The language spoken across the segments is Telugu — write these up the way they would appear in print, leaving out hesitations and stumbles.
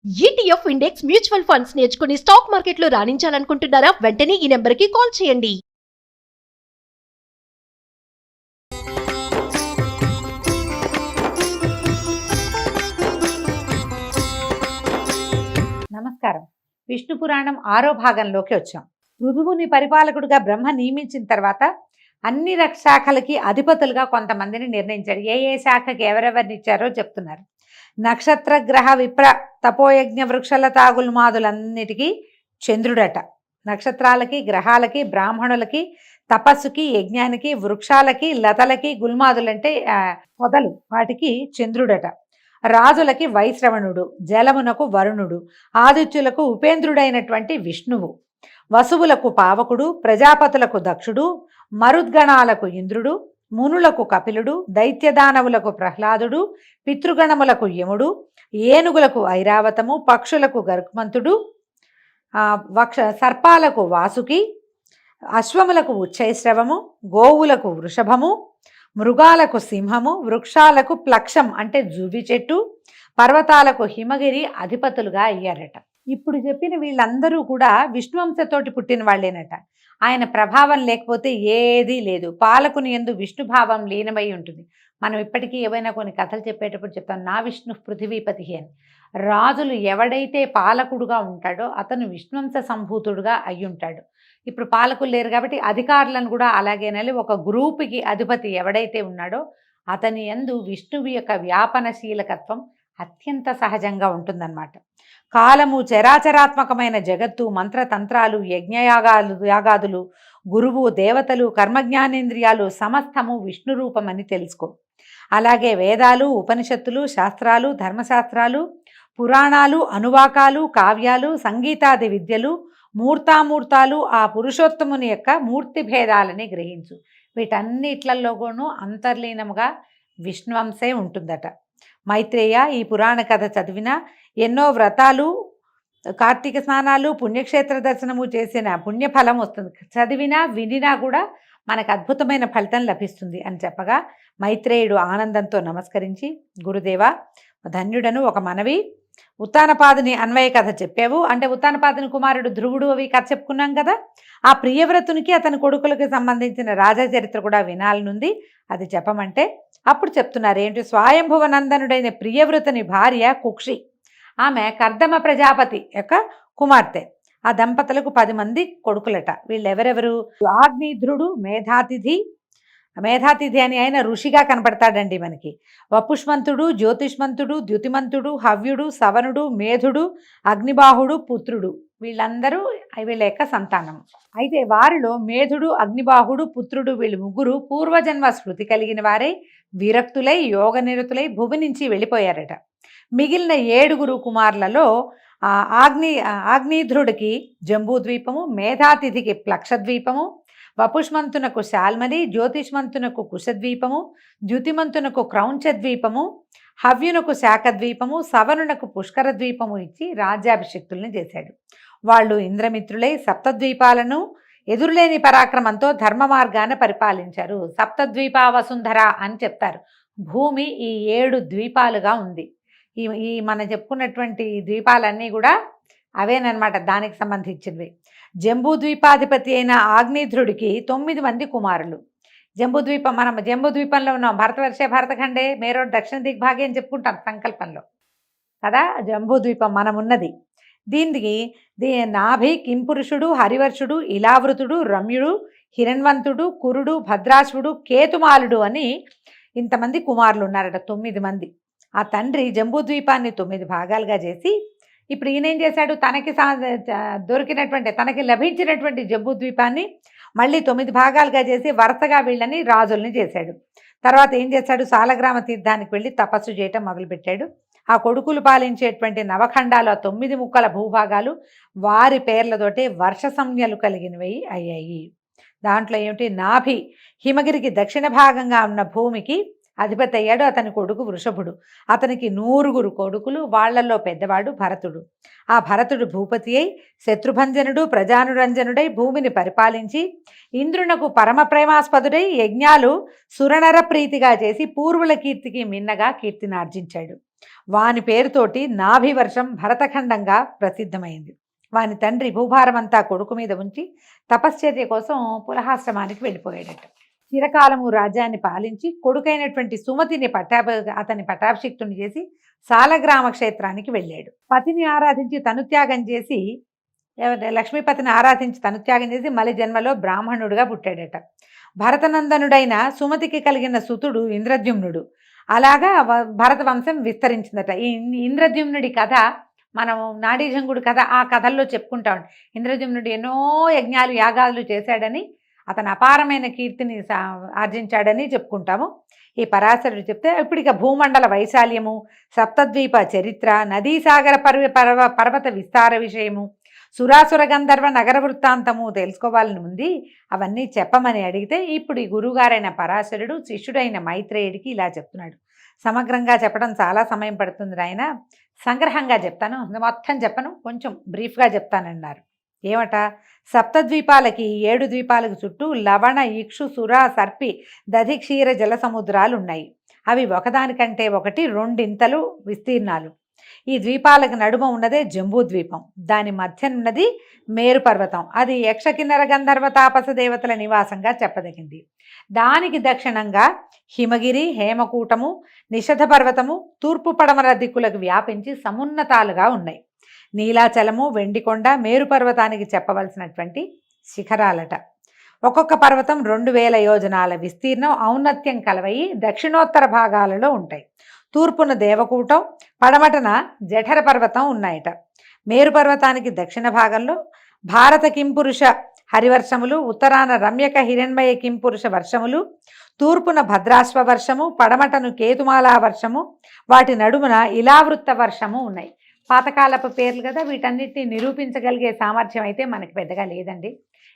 ETF ఇండెక్స్ మ్యూచువల్ ఫండ్స్ నేర్చుకుని స్టాక్ మార్కెట్లో రాణించాలనుకుంటున్నారా? వెంటనే ఈ నెంబర్కి కాల్ చేయండి. నమస్కారం. విష్ణు పురాణం 6వ భాగంలోకి వచ్చాం. పృథువుని పరిపాలకుడిగా బ్రహ్మ నియమించిన తర్వాత అన్ని శాఖలకి అధిపతులుగా కొంతమందిని నిర్ణయించాడు. ఏ శాఖకి ఎవరెవరిని ఇచ్చారో చెప్తున్నారు. నక్షత్ర గ్రహ విప్ర తపోయజ్ఞ వృక్షలతా గుల్మాదులన్నిటికీ చంద్రుడట. నక్షత్రాలకి, గ్రహాలకి, బ్రాహ్మణులకి, తపస్సుకి, యజ్ఞానికి, వృక్షాలకి, లతలకి, గుల్మాదులంటే పొదలు, వాటికి చంద్రుడట. రాజులకి వైశ్రవణుడు, జలమునకు వరుణుడు, ఆదిత్యులకు ఉపేంద్రుడైనటువంటి విష్ణువు, వసువులకు పావకుడు, ప్రజాపతులకు దక్షుడు, మరుద్గణాలకు ఇంద్రుడు, మునులకు కపిలుడు, దైత్యదానవులకు ప్రహ్లాదుడు, పితృగణములకు యముడు, ఏనుగులకు ఐరావతము, పక్షులకు గరుక్మంతుడు, సర్పాలకు వాసుకి, అశ్వములకు ఉచ్చైశ్రవము, గోవులకు వృషభము, మృగాలకు సింహము, వృక్షాలకు ప్లక్షం అంటే జువి చెట్టు, పర్వతాలకు హిమగిరి అధిపతులుగా అయ్యారట. ఇప్పుడు చెప్పిన వీళ్ళందరూ కూడా విష్ణువంశతోటి పుట్టిన వాళ్ళేనట. ఆయన ప్రభావం లేకపోతే ఏదీ లేదు. పాలకుని యందు విష్ణుభావం లీనమై ఉంటుంది. మనం ఇప్పటికీ ఏవైనా కొన్ని కథలు చెప్పేటప్పుడు చెప్తాం, నా విష్ణు పృథివీపతి అని. రాజులు ఎవడైతే పాలకుడుగా ఉంటాడో అతను విష్ణువంశ సంభూతుడుగా అయి ఉంటాడు. ఇప్పుడు పాలకులు లేరు కాబట్టి అధికారులను కూడా అలాగేనని ఒక గ్రూపుకి అధిపతి ఎవడైతే ఉన్నాడో అతని యందు విష్ణువు యొక్క వ్యాపనశీలకత్వం అత్యంత సహజంగా ఉంటుందన్నమాట. కాలము, చరాచరాత్మకమైన జగత్తు, మంత్రతంత్రాలు, యాగాదులు, గురువు, దేవతలు, కర్మజ్ఞానేంద్రియాలు సమస్తము విష్ణు రూపమని తెలుసుకో. అలాగే వేదాలు, ఉపనిషత్తులు, శాస్త్రాలు, ధర్మశాస్త్రాలు, పురాణాలు, అనువాకాలు, కావ్యాలు, సంగీతాది విద్యలు, మూర్తామూర్తాలు ఆ పురుషోత్తముని యొక్క మూర్తి భేదాలని గ్రహించు. వీటన్నిట్లలోనూ అంతర్లీనముగా విష్ణువంశే ఉంటుందట. మైత్రేయ, ఈ పురాణ కథ చదివినా, ఎన్నో వ్రతాలు, కార్తీక స్నానాలు, పుణ్యక్షేత్ర దర్శనము చేసిన పుణ్యఫలం వస్తుంది. చదివినా వినినా కూడా మనకు అద్భుతమైన ఫలితం లభిస్తుంది అని చెప్పగా మైత్రేయుడు ఆనందంతో నమస్కరించి, గురుదేవ ధన్యుడను, ఒక మనవి, ఉత్తానపాదుని అన్వయ కథ చెప్పావు అంటే ఉత్తానపాదుని కుమారుడు ధ్రువుడు అవి కథ చెప్పుకున్నాం కదా. ఆ ప్రియవ్రతునికి అతని కొడుకులకి సంబంధించిన రాజచరిత్ర కూడా వినాలనుంది, అది చెప్పమంటే అప్పుడు చెప్తున్నారు ఏంటి. స్వయంభువనందనుడైన ప్రియవ్రతుని భార్య కుక్షి, ఆమె కర్దమ ప్రజాపతి యొక్క కుమార్తె. ఆ దంపతులకు 10 మంది కొడుకులట. వీళ్ళెవరెవరు? ఆగ్నేధ్రుడు, మేధాతిథి అని ఆయన ఋషిగా కనపడతాడండి మనకి. వపుష్మంతుడు, జ్యోతిష్మంతుడు, ద్యుతిమంతుడు, హవ్యుడు, సవనుడు, మేధుడు, అగ్నిబాహుడు, పుత్రుడు, వీళ్ళందరూ వీళ్ళ యొక్క సంతానం. అయితే వారిలో మేధుడు, అగ్నిబాహుడు, పుత్రుడు వీళ్ళు ముగ్గురు పూర్వజన్మ స్మృతి కలిగిన వారై విరక్తులై యోగ నిరతులై భూమి నుంచి వెళ్ళిపోయారట. మిగిలిన 7 కుమారులలో ఆగ్నేధ్రుడికి జంబూద్వీపము, మేధాతిథికి ప్లక్షద్వీపము, వపుష్మంతునకు శాల్మలి, జ్యోతిష్మంతునకు కుశద్వీపము, ద్యుతిమంతునకు క్రౌంచద్వీపము, హవ్యునకు శాఖద్వీపము, సవనునకు పుష్కర ద్వీపము ఇచ్చి రాజ్యాభిషిక్తుల్ని చేశాడు. వాళ్ళు ఇంద్రమిత్రులై సప్తద్వీపాలను ఎదురులేని పరాక్రమంతో ధర్మ మార్గాన పరిపాలించారు. సప్తద్వీపా వసుంధర అని చెప్తారు. భూమి ఈ 7 ద్వీపాలుగా ఉంది. ఈ మనం చెప్పుకున్నటువంటి ద్వీపాలన్నీ కూడా అవేనమాట, దానికి సంబంధించినవి. జంబూద్వీపాధిపతి అయిన ఆగ్నేధ్రుడికి 9 మంది కుమారులు. మనం జంబూద్వీపంలో ఉన్నాం. భరతవర్షే భరతఖండే మేరో దక్షిణ దిగ్భాగే అని చెప్పుకుంటాం సంకల్పంలో కదా. జంబూద్వీపం మనం ఉన్నది. దీనికి నాభి, కింపురుషుడు, హరివర్షుడు, ఇలావృతుడు, రమ్యుడు, హిరణ్వంతుడు, కురుడు, భద్రాశ్వుడు, కేతుమాలుడు అని ఇంతమంది కుమారులు ఉన్నారట. 9 మంది. ఆ తండ్రి జంబూద్వీపాన్ని 9 భాగాలుగా చేసి ఇప్పుడు ఈయనేం చేశాడు, తనకి లభించినటువంటి జంబూద్వీపాన్ని మళ్ళీ 9 భాగాలుగా చేసి వరుసగా వీళ్ళని రాజుల్ని చేశాడు. తర్వాత ఏం చేశాడు, సాలగ్రామ తీర్థానికి వెళ్ళి తపస్సు చేయటం మొదలుపెట్టాడు. ఆ కొడుకులు పాలించేటువంటి నవఖండాలు, 9 ముక్కల భూభాగాలు వారి పేర్లతోటే వర్ష సంజ్ఞలు కలిగినవి అయ్యాయి. దాంట్లో ఏమిటి, నాభి హిమగిరికి దక్షిణ భాగంగా ఉన్న భూమికి అధిపతి అయ్యాడు. అతని కొడుకు వృషభుడు. అతనికి 100 కొడుకులు. వాళ్లలో పెద్దవాడు భరతుడు. ఆ భరతుడు భూపతి అయి శత్రుభంజనుడు, ప్రజానురంజనుడై భూమిని పరిపాలించి ఇంద్రునకు పరమ ప్రేమాస్పదుడై యజ్ఞాలు సురనర ప్రీతిగా చేసి పూర్వుల కీర్తికి మిన్నగా కీర్తినార్జించాడు. వాని పేరుతోటి నాభివర్షం భరతఖండంగా ప్రసిద్ధమైంది. వాని తండ్రి భూభారమంతా కొడుకు మీద ఉంచి తపశ్చర్య కోసం పులహాశ్రమానికి వెళ్ళిపోయాడట. చిరకాలము రాజ్యాన్ని పాలించి కొడుకైనటువంటి సుమతిని అతని పట్టాభిషిక్తుని చేసి సాలగ్రామ క్షేత్రానికి వెళ్ళాడు. పతిని ఆరాధించి తనుత్యాగం చేసి లక్ష్మీపతిని ఆరాధించి తనుత్యాగం చేసి మలి జన్మలో బ్రాహ్మణుడిగా పుట్టాడట. భరతనందనుడైన సుమతికి కలిగిన సుతుడు ఇంద్రద్యుమ్నుడు. అలాగా భరత వంశం విస్తరించిందట. ఈ ఇంద్రద్యుమ్నుడి కథ మనం నాడీజంగుడి కథ ఆ కథల్లో చెప్పుకుంటా ఉంటాం. ఇంద్రద్యుమ్నుడు ఎన్నో యజ్ఞాలు యాగాలు చేశాడని, అతను అపారమైన కీర్తిని ఆర్జించాడని చెప్పుకుంటాము. ఈ పరాశరుడు చెప్తే ఇప్పుడు ఇక భూమండల వైశాల్యము, సప్తద్వీప చరిత్ర, నదీసాగర పర్వత విస్తార విషయము, సురాసుర గంధర్వ నగర వృత్తాంతము తెలుసుకోవాలని ఉంది. అవన్నీ చెప్పమని అడిగితే ఇప్పుడు ఈ గురువుగారైన పరాశరుడు శిష్యుడైన మైత్రేయుడికి ఇలా చెప్తున్నాడు. సమగ్రంగా చెప్పడం చాలా సమయం పడుతుంది ఆయన, సంగ్రహంగా చెప్తాను, మొత్తం చెప్పను, కొంచెం బ్రీఫ్గా చెప్తానన్నారు. ఏమట, సప్తద్వీపాలకి 7 ద్వీపాలకు చుట్టూ లవణ, ఇక్షు, సుర, సర్పి, దధి, క్షీర జల సముద్రాలు ఉన్నాయి. అవి ఒకదానికంటే ఒకటి 2 ఇంతలు విస్తీర్ణాలు. ఈ ద్వీపాలకు నడుమ ఉన్నదే జంబూ ద్వీపం. దాని మధ్యనున్నది మేరు పర్వతం. అది యక్ష కిన్నర గంధర్వ తాపస దేవతల నివాసంగా చెప్పదగింది. దానికి దక్షిణంగా హిమగిరి, హేమకూటము, నిషధ పర్వతము తూర్పు పడమర దిక్కులకు వ్యాపించి సమున్నతాలుగా ఉన్నాయి. నీలాచలము, వెండికొండ మేరు పర్వతానికి చెప్పవలసినటువంటి శిఖరాలట. ఒక్కొక్క పర్వతం 2000 యోజనాల విస్తీర్ణం, ఔన్నత్యం కలవయి దక్షిణోత్తర భాగాలలో ఉంటాయి. తూర్పున దేవకూటం, పడమటన జఠర పర్వతం ఉన్నాయట. మేరు పర్వతానికి దక్షిణ భాగంలో భారత కింపురుష హరివర్షములు, ఉత్తరాన రమ్యక హిరణ్మయ కింపురుష వర్షములు, తూర్పున భద్రాశ్వ వర్షము, పడమటను కేతుమాలా వర్షము, వాటి నడుమున ఇలావృత్త వర్షము ఉన్నాయి. పాతకాలపు పేర్లు కదా, వీటన్నిటిని నిరూపించగలిగే సామర్థ్యం అయితే మనకి పెద్దగా లేదండి.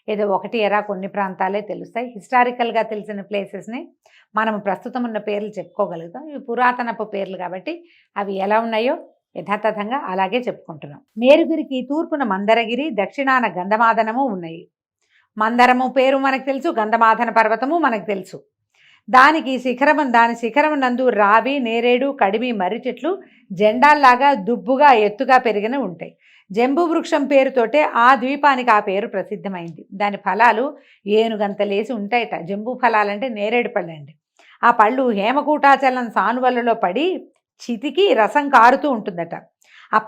ఏదో ఒకటి ఎరా కొన్ని ప్రాంతాలే తెలుస్తాయి. హిస్టారికల్గా తెలిసిన ప్లేసెస్ని మనం ప్రస్తుతం ఉన్న పేర్లు చెప్పుకోగలుగుతాం. ఇవి పురాతనపు పేర్లు కాబట్టి అవి ఎలా ఉన్నాయో యథాతథంగా అలాగే చెప్పుకుంటున్నాం. మేరుగిరికి తూర్పున మందరగిరి, దక్షిణాన గంధమాదనము ఉన్నాయి. మందరము పేరు మనకు తెలుసు, గంధమాదన పర్వతము మనకు తెలుసు. దాని శిఖరం నందు రావి, నేరేడు, కడిమి, మర్రి చెట్లు జెండాల్లాగా దుబ్బుగా ఎత్తుగా పెరిగిన ఉంటాయి. జంబూ వృక్షం పేరుతోటే ఆ ద్వీపానికి ఆ పేరు ప్రసిద్ధమైంది. దాని ఫలాలు ఏనుగంతలేసి ఉంటాయట. జంబూ ఫలాలంటే నేరేడు పళ్ళు అండి. ఆ పళ్ళు హేమకూటాచలం సానువలలో పడి చితికి రసం కారుతూ ఉంటుందట. ఆ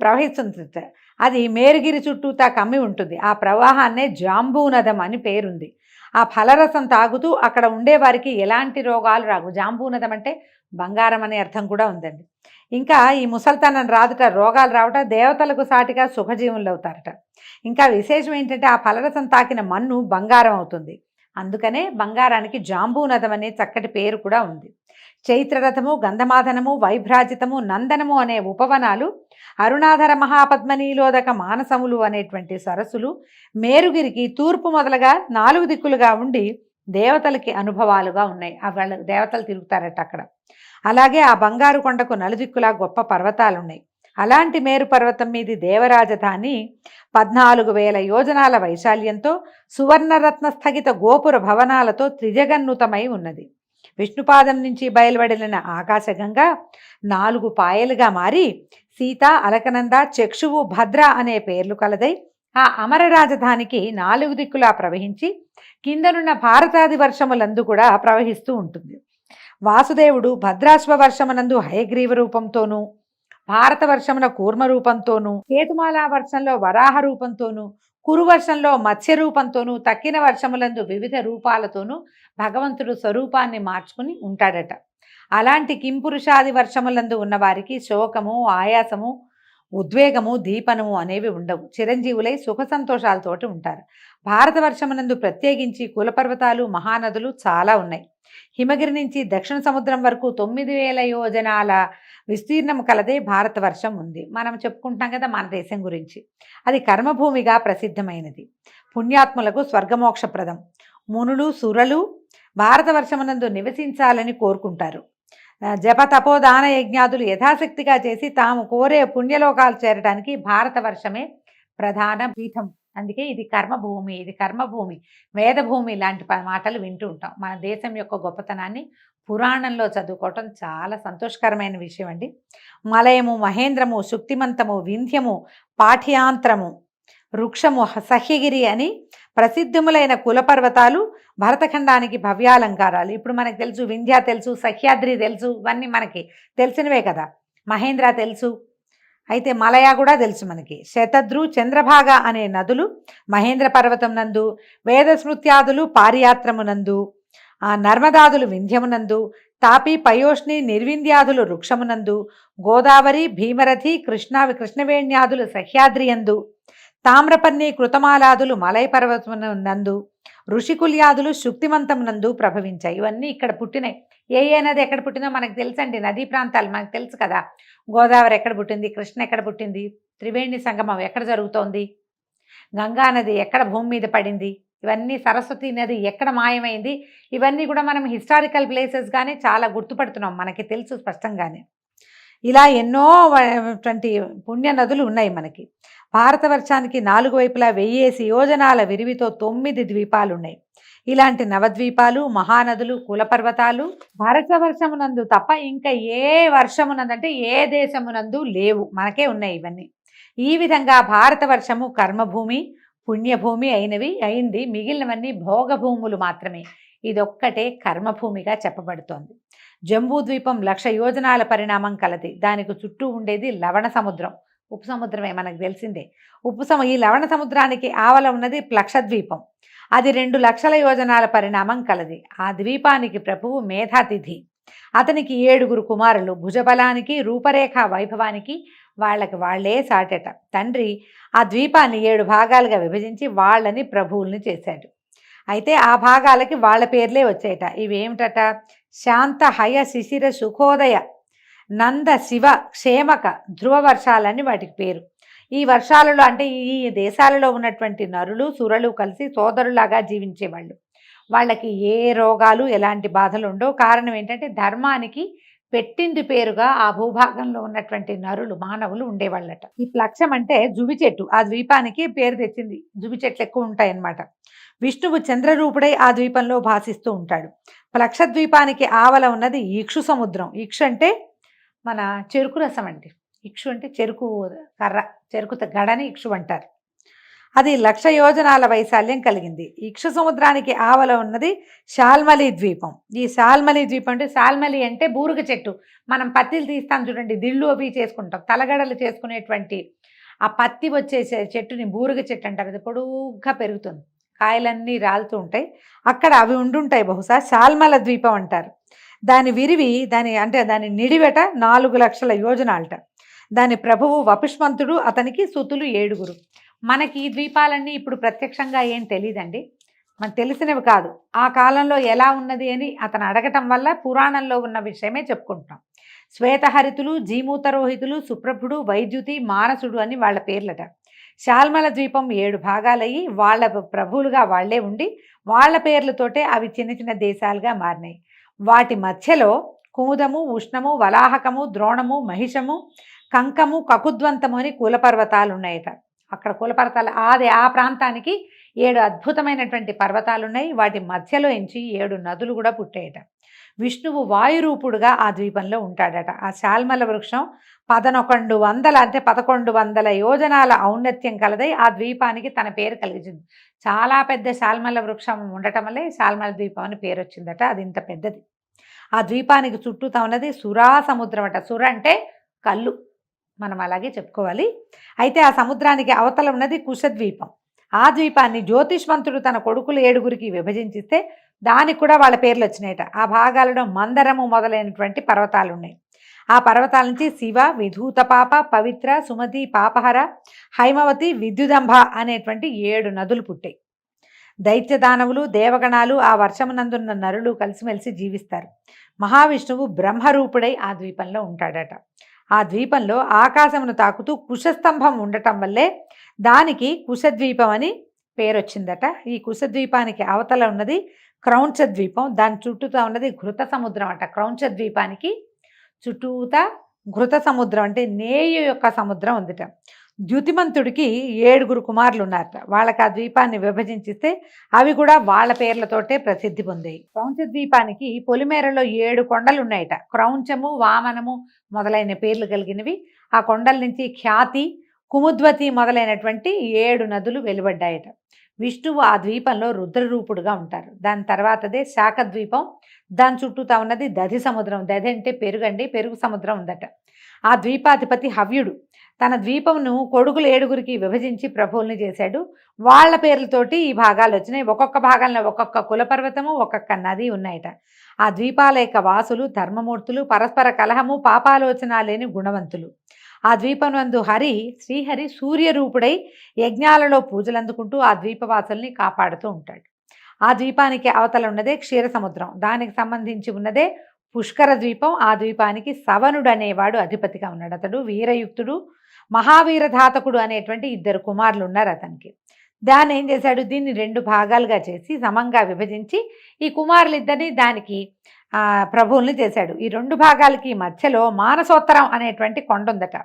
ప్రవహిస్తుందట. అది మేరుగిరి చుట్టూతా కమ్మి ఉంటుంది. ఆ ప్రవాహాన్నే జాంబూనదం అని పేరుంది. ఆ ఫలరసం తాగుతూ అక్కడ ఉండేవారికి ఎలాంటి రోగాలు రావు. జాంబూనదం అంటే బంగారం అనే అర్థం కూడా ఉందండి. ఇంకా ఈ ముసల్తనం రాదుట, రోగాలు రావట, దేవతలకు సాటిగా సుఖజీవులు అవుతారట. ఇంకా విశేషం ఏంటంటే ఆ ఫలరసం తాకిన మన్ను బంగారం అవుతుంది. అందుకనే బంగారానికి జాంబూనదం అనే చక్కటి పేరు కూడా ఉంది. చైత్రరథము, గంధమాదనము, వైభ్రాజితము, నందనము అనే ఉపవనాలు, అరుణాధర మహాపద్మనీలోదక మానసములు అనేటువంటి సరస్సులు మేరుగిరికి తూర్పు మొదలుగా 4 దిక్కులుగా ఉండి దేవతలకి అనుభవాలుగా ఉన్నాయి. వాళ్ళ దేవతలు తిరుగుతారట అక్కడ. అలాగే ఆ బంగారు కొండకు నలుదిక్కులా గొప్ప పర్వతాలున్నాయి. అలాంటి మేరు పర్వతం మీది దేవరాజధాని 14,000 యోజనాల వైశాల్యంతో సువర్ణరత్న స్థగిత గోపుర భవనాలతో త్రిజగన్నుతమై ఉన్నది. విష్ణుపాదం నుంచి బయలువడిన ఆకాశగంగా 4 పాయలుగా మారి సీత, అలకనంద, చక్షువు, భద్ర అనే పేర్లు కలదై ఆ అమర రాజధానికి 4 దిక్కులా ప్రవహించి కిందనున్న భారతాది వర్షములందు కూడా ప్రవహిస్తూ ఉంటుంది. వాసుదేవుడు భద్రాశ్వ వర్షమునందు హయగ్రీవ రూపంతోనూ, భారత వర్షమున కూర్మ రూపంతోనూ, కేతుమాలా వర్షంలో వరాహ రూపంతోనూ, కురు వర్షంలో మత్స్య రూపంతోనూ, తక్కిన వర్షములందు వివిధ రూపాలతోనూ భగవంతుడు స్వరూపాన్ని మార్చుకుని ఉంటాడట. అలాంటి కింపురుషాది వర్షములందు ఉన్నవారికి శోకము, ఆయాసము, ఉద్వేగము, దీపనము అనేవి ఉండవు. చిరంజీవులై సుఖ సంతోషాలతోటి ఉంటారు. భారతవర్షమునందు ప్రత్యేకించి కులపర్వతాలు, మహానదులు చాలా ఉన్నాయి. హిమగిరి నుంచి దక్షిణ సముద్రం వరకు 9,000 యోజనాల విస్తీర్ణం కలదే భారతవర్షం ఉంది. మనం చెప్పుకుంటాం కదా మన దేశం గురించి. అది కర్మభూమిగా ప్రసిద్ధమైనది. పుణ్యాత్ములకు స్వర్గమోక్షప్రదం. మునులు, సురలు భారతవర్షమునందు నివసించాలని కోరుకుంటారు. జప తపోదాన యజ్ఞాదులు యథాశక్తిగా చేసి తాము కోరే పుణ్యలోకాలు చేరడానికి భారతవర్షమే ప్రధాన పీఠం. అందుకే ఇది కర్మభూమి, ఇది కర్మభూమి, వేదభూమి లాంటి మాటలు వింటూ ఉంటాం. మన దేశం యొక్క గొప్పతనాన్ని పురాణంలో చదువుకోవటం చాలా సంతోషకరమైన విషయం అండి. మలయము, మహేంద్రము, శుక్తిమంతము, వింధ్యము, పాఠ్యాంతరము, వృక్షము, సహ్యగిరి అని ప్రసిద్ధములైన కులపర్వతాలు భరతఖండానికి భవ్యాలంకారాలు. ఇప్పుడు మనకు తెలుసు వింధ్య తెలుసు, సహ్యాద్రి తెలుసు, ఇవన్నీ మనకి తెలిసినవే కదా. మహేంద్ర తెలుసు, అయితే మలయ కూడా తెలుసు మనకి. శతద్రు, చంద్రభాగ అనే నదులు మహేంద్ర పర్వతం నందు, వేదస్మృత్యాదులు పారియాత్రమునందు, నర్మదాదులు వింధ్యమునందు, తాపి, పయోష్ణి, నిర్వింధ్యాదులు వృక్షమునందు, గోదావరి, భీమరథి, కృష్ణవేణ్యాదులు సహ్యాద్రియందు, తామ్రపర్ణి, కృతమాలాదులు మలయ పర్వతమునందు, ఋషికుల్యాదులు శుక్తిమంతమునందు ప్రభవించాయి. ఇవన్నీ ఇక్కడ పుట్టినాయి. ఏ నది ఎక్కడ పుట్టిందో మనకు తెలుసండి. నదీ ప్రాంతాలు మనకు తెలుసు కదా. గోదావరి ఎక్కడ పుట్టింది, కృష్ణ ఎక్కడ పుట్టింది, త్రివేణి సంగమం ఎక్కడ జరుగుతోంది, గంగా నది ఎక్కడ భూమి మీద పడింది, ఇవన్నీ సరస్వతి నది ఎక్కడ మాయమైంది, ఇవన్నీ కూడా మనం హిస్టారికల్ ప్లేసెస్ కానీ చాలా గుర్తుపడుతున్నాం, మనకి తెలుసు స్పష్టంగానే. ఇలా ఎన్నో పుణ్య నదులు ఉన్నాయి మనకి. భారతవర్షానికి 4 వైపులా 1000 యోజనాల విరివితో 9 ద్వీపాలు ఉన్నాయి. ఇలాంటి నవద్వీపాలు, మహానదులు, కులపర్వతాలు భారతవర్షమునందు తప్ప ఇంకా ఏ వర్షమునందంటే ఏ దేశమునందు లేవు, మనకే ఉన్నాయి ఇవన్నీ. ఈ విధంగా భారతవర్షము కర్మభూమి, పుణ్యభూమి అయింది. మిగిలినవన్నీ భోగభూములు మాత్రమే. ఇదొక్కటే కర్మభూమిగా చెప్పబడుతోంది. జంబూద్వీపం 1,00,000 యోజనాల పరిణామం కలది. దానికి చుట్టూ ఉండేది లవణ సముద్రం, ఉప్పు సముద్రమే మనకు తెలిసిందే. ఈ లవణ సముద్రానికి ఆవల ఉన్నది ప్లక్షద్వీపం. అది 2,00,000 యోజనాల పరిణామం కలది. ఆ ద్వీపానికి ప్రభువు మేధాతిథి. అతనికి 7 కుమారులు. భుజబలానికి, రూపరేఖ వైభవానికి వాళ్లే సాటట. తండ్రి ఆ ద్వీపాన్ని 7 భాగాలుగా విభజించి వాళ్ళని ప్రభువుల్ని చేశాడు. అయితే ఆ భాగాలకి వాళ్ళ పేర్లే వచ్చాయట. ఇవేమిటట? శాంత, హయ, శిశిర, సుఖోదయ, నంద, శివ, క్షేమక, ధ్రువ వర్షాలని వాటికి పేరు. ఈ వర్షాలలో అంటే ఈ దేశాలలో ఉన్నటువంటి నరులు, సురలు కలిసి సోదరులాగా జీవించేవాళ్ళు. వాళ్ళకి ఏ రోగాలు, ఎలాంటి బాధలు ఉండవు. కారణం ఏంటంటే ధర్మానికి పెట్టింది పేరుగా ఆ భూభాగంలో ఉన్నటువంటి నరులు, మానవులు ఉండేవాళ్ళట. ఈ ప్లక్షం అంటే జువి చెట్టు, ఆ ద్వీపానికి పేరు తెచ్చింది. జువి చెట్లు ఎక్కువ ఉంటాయన్నమాట. విష్ణువు చంద్రరూపుడై ఆ ద్వీపంలో భాసిస్తూ ఉంటాడు. ప్లక్ష ద్వీపానికి ఆవల ఉన్నది ఇక్షు సముద్రం. ఇక్షు అంటే మన చెరుకు రసం అండి. ఇక్షు అంటే చెరుకు కర్ర, చెరుకు గడని ఇక్షు అంటారు. అది 1,00,000 యోజనాల వైశాల్యం కలిగింది. ఇక్షు సముద్రానికి ఆవల ఉన్నది శాల్మలి ద్వీపం. ఈ శాల్మలి ద్వీపం అంటే, శాల్మలి అంటే బూరుగ చెట్టు. మనం పత్తిలు తీస్తాం చూడండి, దిళ్ళు అవి చేసుకుంటాం, తలగడలు చేసుకునేటువంటి ఆ పత్తి వచ్చే చెట్టుని బూరుగ చెట్టు అంటారు. అది పొడుగ్గా పెరుగుతుంది, కాయలన్నీ రాలుతూ ఉంటాయి. అక్కడ అవి ఉండుంటాయి. బహుశా శాల్మల ద్వీపం అంటారు. దాని విరివి, దాని నిడివెట 4,00,000 యోజనాలట. దాని ప్రభువు వపుష్మంతుడు, అతనికి సుతులు 7. మనకి ఈ ద్వీపాలన్నీ ఇప్పుడు ప్రత్యక్షంగా ఏం తెలియదండి, మనకు తెలిసినవి కాదు. ఆ కాలంలో ఎలా ఉన్నది అని అతను అడగటం వల్ల పురాణంలో ఉన్న విషయమే చెప్పుకుంటున్నాం. శ్వేతహరితులు, జీమూతరోహితులు, సుప్రభుడు, వైద్యుతి, మానసుడు అని వాళ్ళ పేర్లట. శాల్మల ద్వీపం 7 భాగాలయ్యి వాళ్ళ ప్రభువులుగా వాళ్లే ఉండి వాళ్ళ పేర్లతోటే అవి చిన్న చిన్న దేశాలుగా మారినాయి. వాటి మధ్యలో కుముదము, ఉష్ణము, వలాహకము, ద్రోణము, మహిషము, కంకము, కకుద్వంతము అని కులపర్వతాలు ఉన్నాయట. అక్కడ కులపర్వతాలు ఆ ప్రాంతానికి 7 అద్భుతమైనటువంటి పర్వతాలు ఉన్నాయి. వాటి మధ్యలో ఎంచి 7 నదులు కూడా పుట్టాయట. విష్ణువు వాయురూపుడుగా ఆ ద్వీపంలో ఉంటాడట. ఆ శాల్మల వృక్షం 1100 యోజనాల ఔన్నత్యం కలదై ఆ ద్వీపానికి తన పేరు కలిగించింది. చాలా పెద్ద శాల్మల వృక్షం ఉండటం వల్లే శాల్మల ద్వీపం అని పేరు వచ్చిందట. అది ఇంత పెద్దది. ఆ ద్వీపానికి చుట్టూతా ఉన్నది సురా సముద్రం అట. సుర అంటే కళ్ళు, మనం అలాగే చెప్పుకోవాలి. అయితే ఆ సముద్రానికి అవతల ఉన్నది కుశద్వీపం. ఆ ద్వీపాన్ని జ్యోతిష్మంతుడు తన కొడుకులు 7 విభజించిస్తే దానికి కూడా వాళ్ళ పేర్లు వచ్చినాయట. ఆ భాగాలలో మందరము మొదలైనటువంటి పర్వతాలు ఉన్నాయి. ఆ పర్వతాల నుంచి శివ, విధూతపాప, పవిత్ర, సుమతి, పాపహర, హైమవతి, విద్యుదంభ అనేటువంటి 7 నదులు పుట్టాయి. దైత్యదానవులు, దేవగణాలు, ఆ వర్షమునందున్న నరులు కలిసిమెలిసి జీవిస్తారు. మహావిష్ణువు బ్రహ్మరూపుడై ఆ ద్వీపంలో ఉంటాడట. ఆ ద్వీపంలో ఆకాశమును తాకుతూ కుశస్తంభం ఉండటం వల్లే దానికి కుశద్వీపం అని పేరు వచ్చిందట. ఈ కుశద్వీపానికి అవతల ఉన్నది క్రౌంచ ద్వీపం. దాని చుట్టూతా ఉన్నది ఘృత సముద్రం అట. క్రౌంచ ద్వీపానికి చుట్టూతా ఘృత సముద్రం అంటే నేయు యొక్క సముద్రం ఉందిట. ద్యుతిమంతుడికి 7 కుమారులు ఉన్నారట. వాళ్ళకి ఆ ద్వీపాన్ని విభజించిస్తే అవి కూడా వాళ్ళ పేర్లతోటే ప్రసిద్ధి పొందాయి. క్రౌంచ ద్వీపానికి పొలిమేరలో 7 కొండలు ఉన్నాయట. క్రౌంచము, వామనము మొదలైన పేర్లు కలిగినవి. ఆ కొండల నుంచి ఖ్యాతి, కుముద్వతి మొదలైనటువంటి 7 నదులు వెలువడ్డాయట. విష్ణువు ఆ ద్వీపంలో రుద్రరూపుడుగా ఉంటారు. దాని తర్వాతదే శాఖ ద్వీపం. దాని చుట్టూతా ఉన్నది దధి సముద్రం. దధి అంటే పెరుగండి, పెరుగు సముద్రం ఉందట. ఆ ద్వీపాధిపతి హవ్యుడు తన ద్వీపమును కొడుకులు 7గురికి విభజించి ప్రభువుల్ని చేశాడు. వాళ్ళ పేర్లతోటి ఈ భాగాలు వచ్చినాయి. ఒక్కొక్క భాగంలో ఒక్కొక్క కులపర్వతము, ఒక్కొక్క నది ఉన్నాయట. ఆ ద్వీపాల యొక్క వాసులు ధర్మమూర్తులు, పరస్పర కలహము, పాపాలోచన లేని గుణవంతులు. ఆ ద్వీపనందు శ్రీహరి సూర్యరూపుడై యజ్ఞాలలో పూజలు అందుకుంటూ ఆ ద్వీపవాసుల్ని కాపాడుతూ ఉంటాడు. ఆ ద్వీపానికి అవతల ఉన్నదే క్షీర సముద్రం. దానికి సంబంధించి ఉన్నదే పుష్కర ద్వీపం. ఆ ద్వీపానికి సవనుడు అనేవాడు అధిపతిగా ఉన్నాడు. అతడు వీరయుక్తుడు, మహావీరధాతకుడు అనేటువంటి 2 కుమారులు ఉన్నారు అతనికి. దాన్ని ఏం చేశాడు, దీన్ని 2 భాగాలుగా చేసి సమంగా విభజించి ఈ కుమారులిద్దరిని దానికి ప్రభువుల్ని చేశాడు. ఈ 2 భాగాలకి మధ్యలో మానసోత్తరం అనేటువంటి కొండ ఉందట.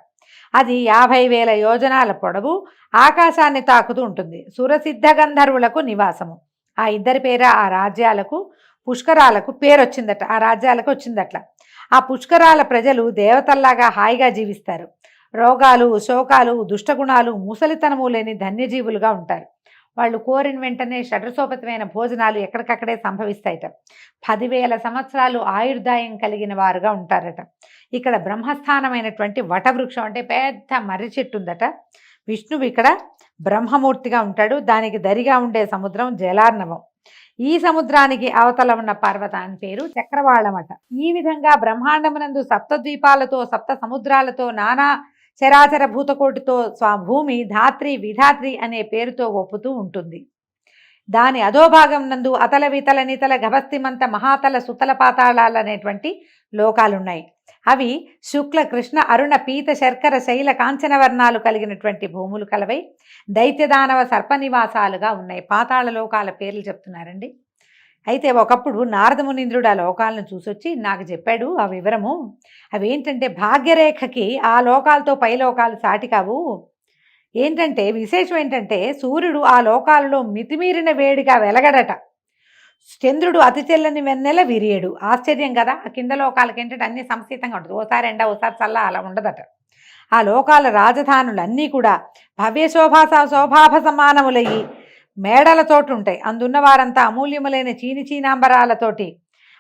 అది 50,000 యోజనాల పొడవు, ఆకాశాన్ని తాకుతూ ఉంటుంది. సురసిద్ధ గంధర్వులకు నివాసము. ఆ ఇద్దరి పేర ఆ రాజ్యాలకు పుష్కరాలకు పేరు వచ్చిందట. ఆ రాజ్యాలకు వచ్చిందట్ల. ఆ పుష్కరాల ప్రజలు దేవతల్లాగా హాయిగా జీవిస్తారు. రోగాలు, శోకాలు, దుష్టగుణాలు, ముసలితనము లేని ధన్యజీవులుగా ఉంటారు. వాళ్ళు కోరిన వెంటనే షడ్రసోపతమైన భోజనాలు ఎక్కడికక్కడే సంభవిస్తాయట. 10,000 సంవత్సరాలు ఆయుర్దాయం కలిగిన వారుగా ఉంటారట. ఇక్కడ బ్రహ్మస్థానమైనటువంటి వటవృక్షం అంటే పెద్ద మర్రి చెట్టు ఉందట. విష్ణువు ఇక్కడ బ్రహ్మమూర్తిగా ఉంటాడు. దానికి దరిగా ఉండే సముద్రం జలార్ణవం. ఈ సముద్రానికి అవతల ఉన్న పర్వతాన్ని పేరు చక్రవాళమట. ఈ విధంగా బ్రహ్మాండమునందు సప్తద్వీపాలతో, సప్త సముద్రాలతో, నానా చరాచర భూతకోటితో స్వభూమి ధాత్రి, విధాత్రి అనే పేరుతో ఒప్పుతూ ఉంటుంది. దాని అధోభాగం నందు అతల, వితల, నితల, గభస్తిమంత, మహాతల, సుతల పాతాళాలు అనేటువంటి లోకాలున్నాయి. అవి శుక్ల, కృష్ణ, అరుణ, పీత, శర్కర, శైల, కాంచన వర్ణాలు కలిగినటువంటి భూములు కలవై దైత్యదానవ సర్పనివాసాలుగా ఉన్నాయి. పాతాళ లోకాల పేర్లు చెప్తున్నారండి. అయితే ఒకప్పుడు నారదమునీంద్రుడు ఆ లోకాలను చూసొచ్చి నాకు చెప్పాడు ఆ వివరము. అవేంటంటే భాగ్యరేఖకి ఆ లోకాలతో పై లోకాలు సాటి కావు. ఏంటంటే విశేషం ఏంటంటే సూర్యుడు ఆ లోకాలలో మితిమీరిన వేడిగా వెలగడట. చంద్రుడు అతి తెల్లని వెన్నెల విరియడు. ఆశ్చర్యం కదా. ఆ కింద లోకాలకి ఏంటంటే అన్ని సంస్థితంగా ఉంటుంది. ఓసారి ఎండ, ఓసారి చల్ల, అలా ఉండదట. ఆ లోకాల రాజధానులన్నీ కూడా భవ్య శోభాభ సమానములయ్యి మేడలతోటి ఉంటాయి. అందున్న వారంతా అమూల్యములైన చీనాంబరాలతోటి,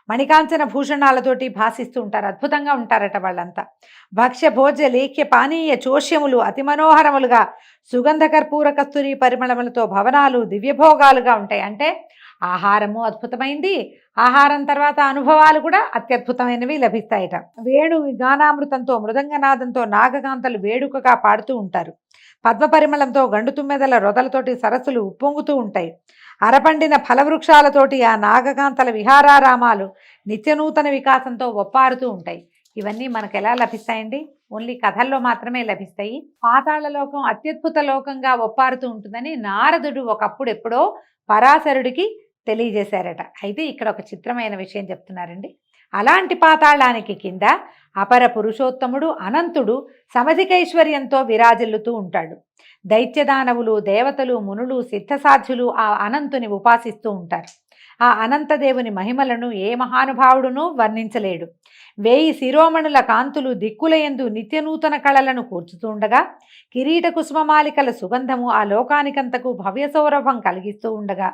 మణికాంచన భూషణాలతోటి భాసిస్తూ ఉంటారు. అద్భుతంగా ఉంటారట వాళ్ళంతా. భక్ష్య, భోజ్య, లేఖ్య, పానీయ, చోష్యములు అతి మనోహరములుగా సుగంధ కర్పూర కస్తూరి పరిమళములతో భవనాలు దివ్యభోగాలుగా ఉంటాయి. అంటే ఆహారము అద్భుతమైంది, ఆహారం తర్వాత అనుభవాలు కూడా అత్యద్భుతమైనవి లభిస్తాయట. వేణు గానామృతంతో, మృదంగనాదంతో నాగకాంతలు వేడుకగా పాడుతూ ఉంటారు. పద్మపరిమళంతో, గండు తుమ్మెదల రొదలతోటి సరస్సులు ఉప్పొంగుతూ ఉంటాయి. అరపండిన ఫలవృక్షాలతోటి ఆ నాగకాంతల విహారారామాలు నిత్యనూతన వికాసంతో ఒప్పారుతూ ఉంటాయి. ఇవన్నీ మనకు ఎలా లభిస్తాయండి? ఓన్లీ కథల్లో మాత్రమే లభిస్తాయి. పాతాళ లోకం అత్యద్భుత లోకంగా ఒప్పారుతూ ఉంటుందని నారదుడు ఒకప్పుడు ఎప్పుడో పరాశరుడికి తెలియజేశారట. అయితే ఇక్కడ ఒక చిత్రమైన విషయం చెప్తున్నారండి. అలాంటి పాతాళానికి కింద అపర పురుషోత్తముడు అనంతుడు సమధికైశ్వర్యంతో విరాజిల్లుతూ ఉంటాడు. దైత్యదానవులు, దేవతలు, మునులు, సిద్ధసాధ్యులు ఆ అనంతుని ఉపాసిస్తూ ఉంటారు. ఆ అనంతదేవుని మహిమలను ఏ మహానుభావుడునూ వర్ణించలేడు. 1000 శిరోమణుల కాంతులు దిక్కులయందు నిత్యనూతన కళలను కూర్చుతూ ఉండగా, కిరీట కుసుమమాలికల సుగంధము ఆ లోకానికంతకు భవ్య సౌరభం కలిగిస్తూ ఉండగా,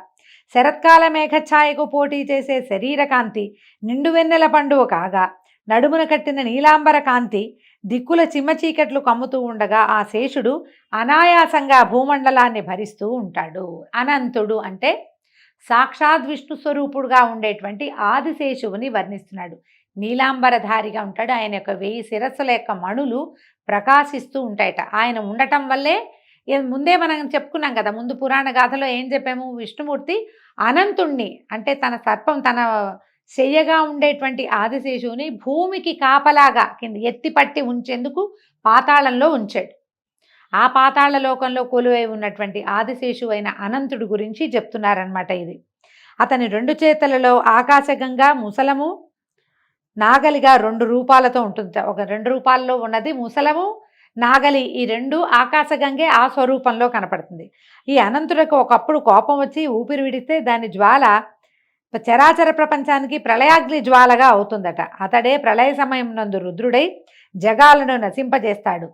శరత్కాల మేఘఛాయకు పోటీ చేసే శరీరకాంతి నిండువెన్నెల పండువ కాగా, నడుమున కట్టిన నీలాంబర కాంతి దిక్కుల చిమ్మచీకట్లు కమ్ముతూ ఉండగా ఆ శేషుడు అనాయాసంగా భూమండలాన్ని భరిస్తూ ఉంటాడు. అనంతుడు అంటే సాక్షాత్ విష్ణు స్వరూపుడుగా ఉండేటువంటి ఆదిశేషువుని వర్ణిస్తున్నాడు. నీలాంబరధారిగా ఉంటాడు. ఆయన యొక్క 1000 శిరస్సుల యొక్క మణులు ప్రకాశిస్తూ ఉంటాయట. ఆయన ఉండటం వల్లే ముందే మనం చెప్పుకున్నాం కదా. ముందు పురాణ గాథలో ఏం చెప్పాము? విష్ణుమూర్తి అనంతుణ్ణి అంటే తన సర్పం, తన శయ్యగా ఉండేటువంటి ఆదిశేషువుని భూమికి కాపలాగా కింద ఎత్తిపట్టి ఉంచేందుకు పాతాళంలో ఉంచాడు. ఆ పాతాళ లోకంలో కొలువై ఉన్నటువంటి ఆదిశేషువు అయిన అనంతుడి గురించి చెప్తున్నారనమాట. ఇది అతని 2 చేతులలో ఆకాశగంగా, ముసలము, నాగలిగా 2 రూపాలతో ఉంటుంది. ఒక 2 రూపాల్లో ఉన్నది ముసలము, నాగలి ఈ రెండు ఆకాశగంగే ఆ స్వరూపంలో కనపడుతుంది. ఈ అనంతుడికి ఒకప్పుడు కోపం వచ్చి ఊపిరి విడిస్తే దాని జ్వాల చరాచర ప్రపంచానికి ప్రళయాగ్ని జ్వాలగా అవుతుందట. అతడే ప్రళయ సమయం నందు రుద్రుడై జగాలను నశింపజేస్తాడు.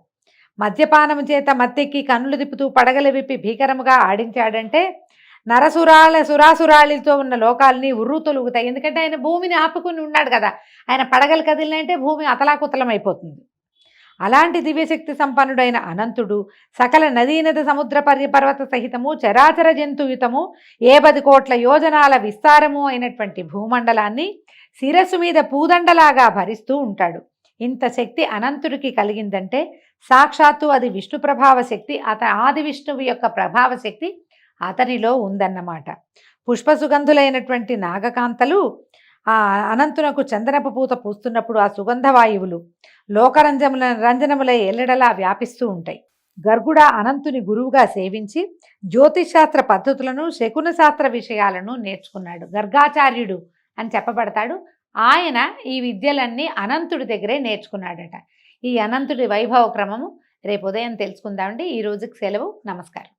మద్యపానము చేత మత్తెక్కి కన్నులు తిప్పుతూ పడగలు విప్పి భీకరముగా ఆడించాడంటే సురాసురాళితో ఉన్న లోకాలని ఉర్రు తొలుగుతాయి. ఎందుకంటే ఆయన భూమిని ఆపుకుని ఉన్నాడు కదా, ఆయన పడగలు కదిలినంటే భూమి అతలాకుతలం అయిపోతుంది. అలాంటి దివ్యశక్తి సంపన్నుడైన అనంతుడు సకల నదీనద సముద్ర పర్వత సహితము చరాచర జంతుయుతము 10 కోట్ల యోజనాల విస్తారము అయినటువంటి భూమండలాన్ని శిరస్సు మీద పూదండలాగా భరిస్తూ ఉంటాడు. ఇంత శక్తి అనంతుడికి కలిగిందంటే సాక్షాత్తు అది విష్ణు ప్రభావ శక్తి, ఆది విష్ణువు యొక్క ప్రభావ శక్తి అతనిలో ఉందన్నమాట. పుష్పసుగంధులైనటువంటి నాగకాంతలు ఆ అనంతునకు చందనపు పూత పూస్తున్నప్పుడు ఆ సుగంధ వాయువులు రంజనములై ఎల్లడలా వ్యాపిస్తూ ఉంటాయి. గర్గుడ అనంతుని గురువుగా సేవించి జ్యోతిషాస్త్ర పద్ధతులను శకున శాస్త్ర విషయాలను నేర్చుకున్నాడు. గర్గాచార్యుడు అని చెప్పబడతాడు. ఆయన ఈ విద్యలన్నీ అనంతుడి దగ్గరే నేర్చుకున్నాడట. ఈ అనంతుడి వైభవ క్రమము రేపు ఉదయం తెలుసుకుందామండి. ఈ రోజుకి సెలవు. నమస్కారం.